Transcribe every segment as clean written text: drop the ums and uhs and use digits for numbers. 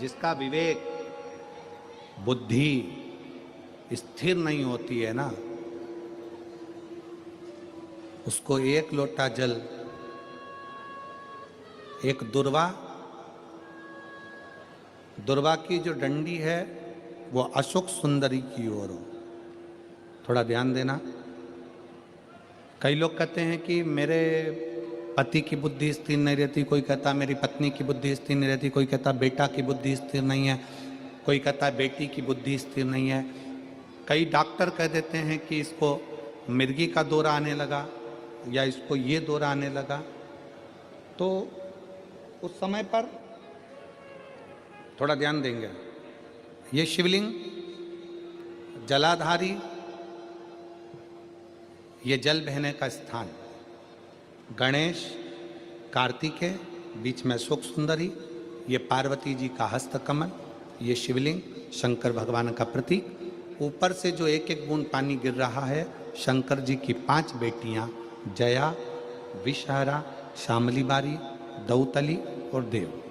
जिसका विवेक बुद्धि स्थिर नहीं होती है ना, उसको एक लोटा जल, एक दुर्वा की जो डंडी है वो अशोक सुंदरी की ओर हो। थोड़ा ध्यान देना। कई लोग कहते हैं कि मेरे पति की बुद्धि स्थिर नहीं रहती, कोई कहता मेरी पत्नी की बुद्धि स्थिर नहीं रहती, कोई कहता बेटा की बुद्धि स्थिर नहीं है, कोई कहता है बेटी की बुद्धि स्थिर नहीं है। कई डॉक्टर कह देते हैं कि इसको मिर्गी का दौरा आने लगा या इसको ये दौरा आने लगा। तो उस समय पर थोड़ा ध्यान देंगे। ये शिवलिंग जलाधारी, ये जल बहने का स्थान, गणेश कार्तिकेय, बीच में अशोक सुंदरी, ये पार्वती जी का हस्त कमल, ये शिवलिंग शंकर भगवान का प्रतीक। ऊपर से जो एक एक बूंद पानी गिर रहा है, शंकर जी की 5 बेटियां जया, विषहरा, शामली बारी, दौतली और देव,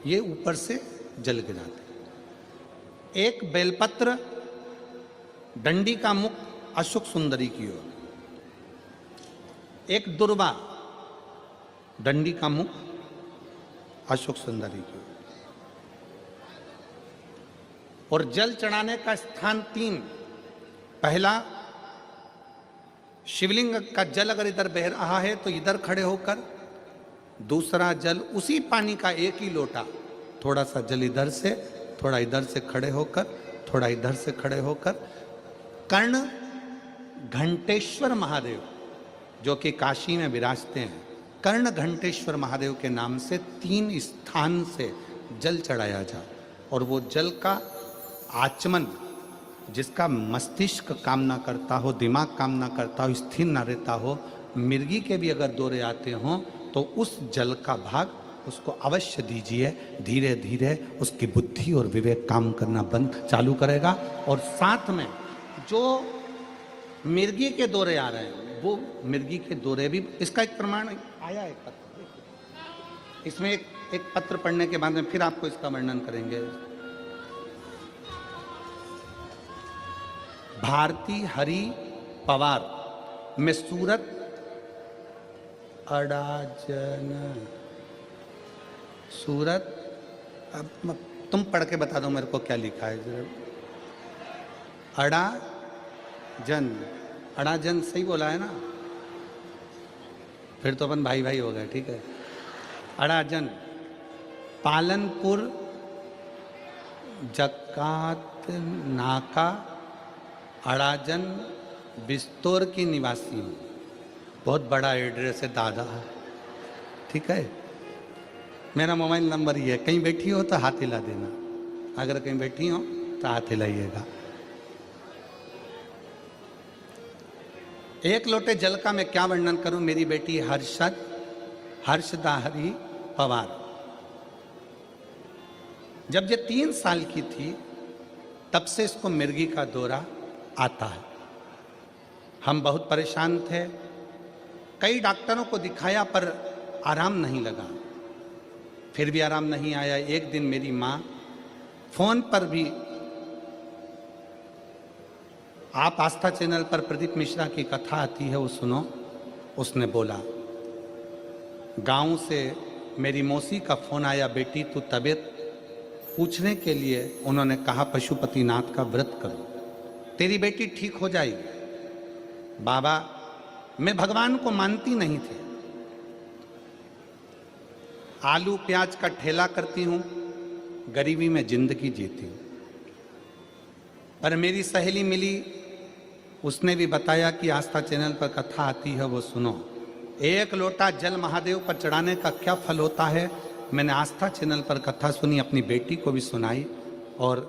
ये ऊपर से जल गिराते। एक बेलपत्र, डंडी का मुख अशोक सुंदरी की ओर, एक दुर्वा, डंडी का मुख अशोक सुंदरी की ओर, और जल चढ़ाने का स्थान 3। पहला, शिवलिंग का जल अगर इधर बह रहा है तो इधर खड़े होकर, दूसरा जल उसी पानी का एक ही लोटा, थोड़ा सा जल इधर से, थोड़ा इधर से खड़े होकर, थोड़ा इधर से खड़े होकर, कर्ण घंटेश्वर महादेव जो कि काशी में विराजते हैं, कर्ण घंटेश्वर महादेव के नाम से 3 स्थान से जल चढ़ाया जाए। और वो जल का आचमन, जिसका मस्तिष्क काम ना करता हो, दिमाग काम ना करता हो, स्थिर ना रहता हो, मिर्गी के भी अगर दौरे आते हों तो उस जल का भाग उसको अवश्य दीजिए। धीरे धीरे उसकी बुद्धि और विवेक काम करना चालू करेगा। और साथ में जो मिर्गी के दौरे आ रहे हैं, वो मिर्गी के दौरे भी, इसका एक प्रमाण आया है पत्र। इसमें एक पत्र पढ़ने के बाद में फिर आपको इसका वर्णन करेंगे। भारती हरि पवार में सूरत अड़ाजन, सूरत, अब तुम पढ़ के बता दो मेरे को क्या लिखा है जरा। अड़ाजन, अड़ाजन सही बोला है ना? फिर तो अपन भाई भाई हो गए, ठीक है। अड़ाजन, पालनपुर जकात नाका, अड़ाजन बिस्तौर की निवासी हूँ। बहुत बड़ा एड्रेस है दादा, ठीक है। मेरा मोबाइल नंबर ये है, कहीं बैठी हो तो हाथ हिला देना, अगर कहीं बैठी हो तो हाथ हिलाइएगा। एक लोटे जल का मैं क्या वर्णन करूं। मेरी बेटी हर्षदाहरी पवार, जब ये 3 साल की थी तब से इसको मिर्गी का दौरा आता है। हम बहुत परेशान थे, कई डॉक्टरों को दिखाया पर आराम नहीं लगा, फिर भी आराम नहीं आया। एक दिन मेरी माँ फोन पर भी, आप आस्था चैनल पर प्रदीप मिश्रा की कथा आती है वो सुनो, उसने बोला गांव से मेरी मौसी का फोन आया, बेटी तू तबीयत पूछने के लिए। उन्होंने कहा पशुपतिनाथ का व्रत करो, तेरी बेटी ठीक हो जाएगी। बाबा, मैं भगवान को मानती नहीं थी, आलू प्याज का ठेला करती हूं, गरीबी में जिंदगी जीती हूं। पर मेरी सहेली मिली, उसने भी बताया कि आस्था चैनल पर कथा आती है वो सुनो। एक लोटा जल महादेव पर चढ़ाने का क्या फल होता है, मैंने आस्था चैनल पर कथा सुनी, अपनी बेटी को भी सुनाई। और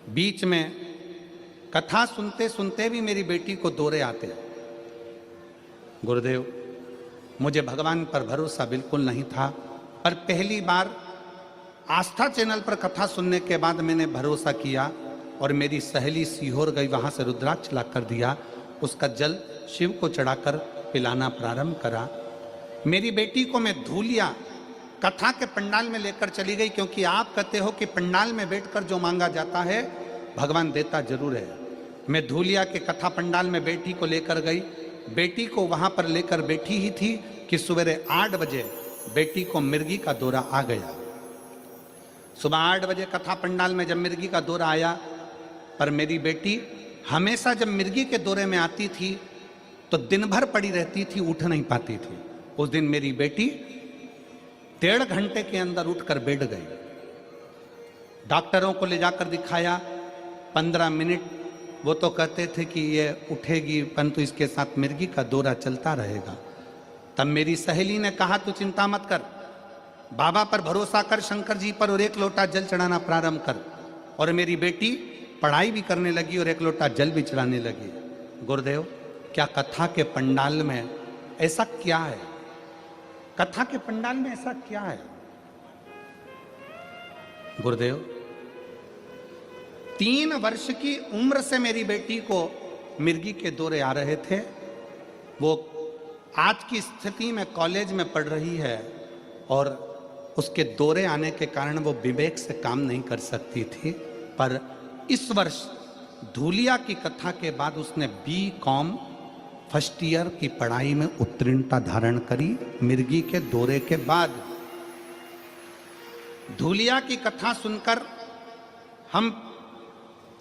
बीच में कथा सुनते सुनते भी मेरी बेटी को दौरे आते। गुरुदेव, मुझे भगवान पर भरोसा बिल्कुल नहीं था, पर पहली बार आस्था चैनल पर कथा सुनने के बाद मैंने भरोसा किया और मेरी सहेली सीहोर गई, वहां से रुद्राक्ष ला कर दिया, उसका जल शिव को चढ़ाकर पिलाना प्रारंभ करा। मेरी बेटी को मैं धूलिया कथा के पंडाल में लेकर चली गई, क्योंकि आप कहते हो कि पंडाल में बैठकर जो मांगा जाता है भगवान देता जरूर है। मैं धूलिया के कथा पंडाल में बेटी को लेकर गई, बेटी को वहां पर लेकर बैठी ही थी कि सवेरे 8 बजे बेटी को मिर्गी का दौरा आ गया। सुबह 8 बजे कथा पंडाल में जब मिर्गी का दौरा आया, पर मेरी बेटी हमेशा जब मिर्गी के दौरे में आती थी तो दिन भर पड़ी रहती थी, उठ नहीं पाती थी। उस दिन मेरी बेटी 1.5 घंटे के अंदर उठकर बैठ गई। डॉक्टरों को ले जाकर दिखाया, 15 मिनट वो तो कहते थे कि ये उठेगी, परंतु इसके साथ मिर्गी का दौरा चलता रहेगा। तब मेरी सहेली ने कहा तू चिंता मत कर, बाबा पर भरोसा कर, शंकर जी पर, और 1 लोटा जल चढ़ाना प्रारंभ कर। और मेरी बेटी पढ़ाई भी करने लगी और 1 लोटा जल भी चढ़ाने लगी। गुरुदेव, क्या कथा के पंडाल में ऐसा क्या है? कथा के पंडाल में ऐसा क्या है? गुरुदेव, 3 वर्ष की उम्र से मेरी बेटी को मिर्गी के दौरे आ रहे थे। वो आज की स्थिति में कॉलेज में पढ़ रही है और उसके दौरे आने के कारण वो विवेक से काम नहीं कर सकती थी। पर इस वर्ष धूलिया की कथा के बाद उसने BCom फर्स्ट ईयर की पढ़ाई में उत्तीर्णता धारण करी। मिर्गी के दौरे के बाद धूलिया की कथा सुनकर हम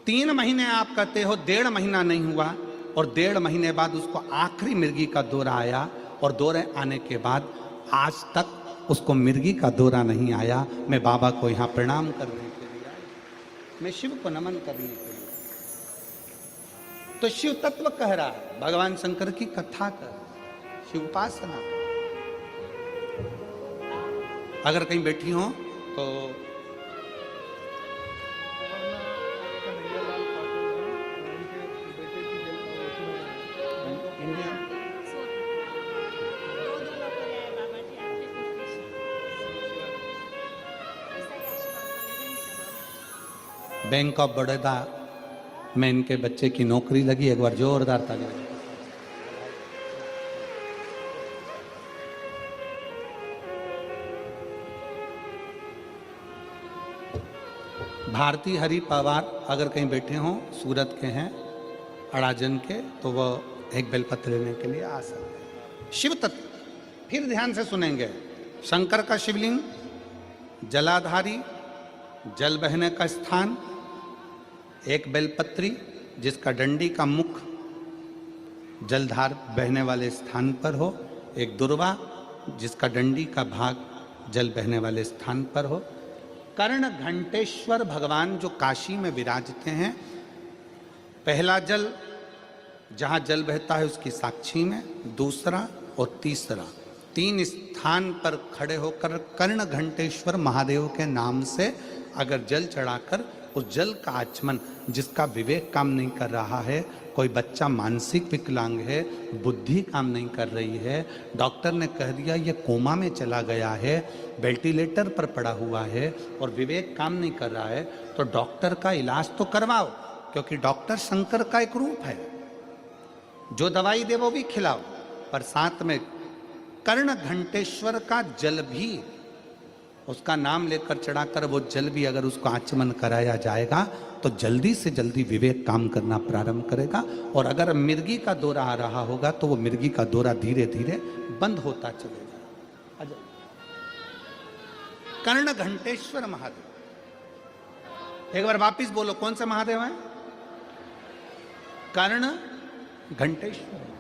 3 महीने, आप कहते हो 1.5 महीना नहीं हुआ, और 1.5 महीने बाद उसको आखिरी मिर्गी का दौरा आया। और दौरे आने के बाद आज तक उसको मिर्गी का दौरा नहीं आया। मैं बाबा को यहाँ प्रणाम करने के लिए आया, मैं शिव को नमन करने के लिए। तो शिव तत्व कह रहा है, भगवान शंकर की कथा कर, शिव उपासना। अगर कहीं बैठी हो तो बैंक ऑफ बड़ौदा में इनके बच्चे की नौकरी लगी। एक बार जोरदार ताली बजाओ। भारती हरि पवार अगर कहीं बैठे हों, सूरत के हैं, अड़ाजन के, तो वह एक बेलपत्र लेने के लिए आ सकते हैं। शिव तत्व फिर ध्यान से सुनेंगे। शंकर का शिवलिंग, जलाधारी, जल बहने का स्थान, एक बेलपत्री जिसका डंडी का मुख जलधार बहने वाले स्थान पर हो, एक दुर्वा जिसका डंडी का भाग जल बहने वाले स्थान पर हो। कर्ण घंटेश्वर भगवान जो काशी में विराजते हैं, पहला जल जहाँ जल बहता है उसकी साक्षी में, दूसरा और तीसरा, 3 स्थान पर खड़े होकर कर्ण घंटेश्वर महादेव के नाम से अगर जल चढ़ाकर उस जल का आचमन, जिसका विवेक काम नहीं कर रहा है, कोई बच्चा मानसिक विकलांग है, बुद्धि काम नहीं कर रही है, डॉक्टर ने कह दिया ये कोमा में चला गया है, वेंटिलेटर पर पड़ा हुआ है और विवेक काम नहीं कर रहा है, तो डॉक्टर का इलाज तो करवाओ, क्योंकि डॉक्टर शंकर का एक रूप है। जो दवाई दे वो भी खिलाओ, पर साथ में कर्ण घंटेश्वर का जल भी, उसका नाम लेकर चढ़ाकर वो जल भी अगर उसको आचमन कराया जाएगा तो जल्दी से जल्दी विवेक काम करना प्रारंभ करेगा। और अगर मिर्गी का दौरा आ रहा होगा तो वो मिर्गी का दौरा धीरे धीरे बंद होता चलेगा। कर्ण घंटेश्वर महादेव, एक बार वापिस बोलो, कौन से महादेव हैं? कर्ण घंटेश्वर।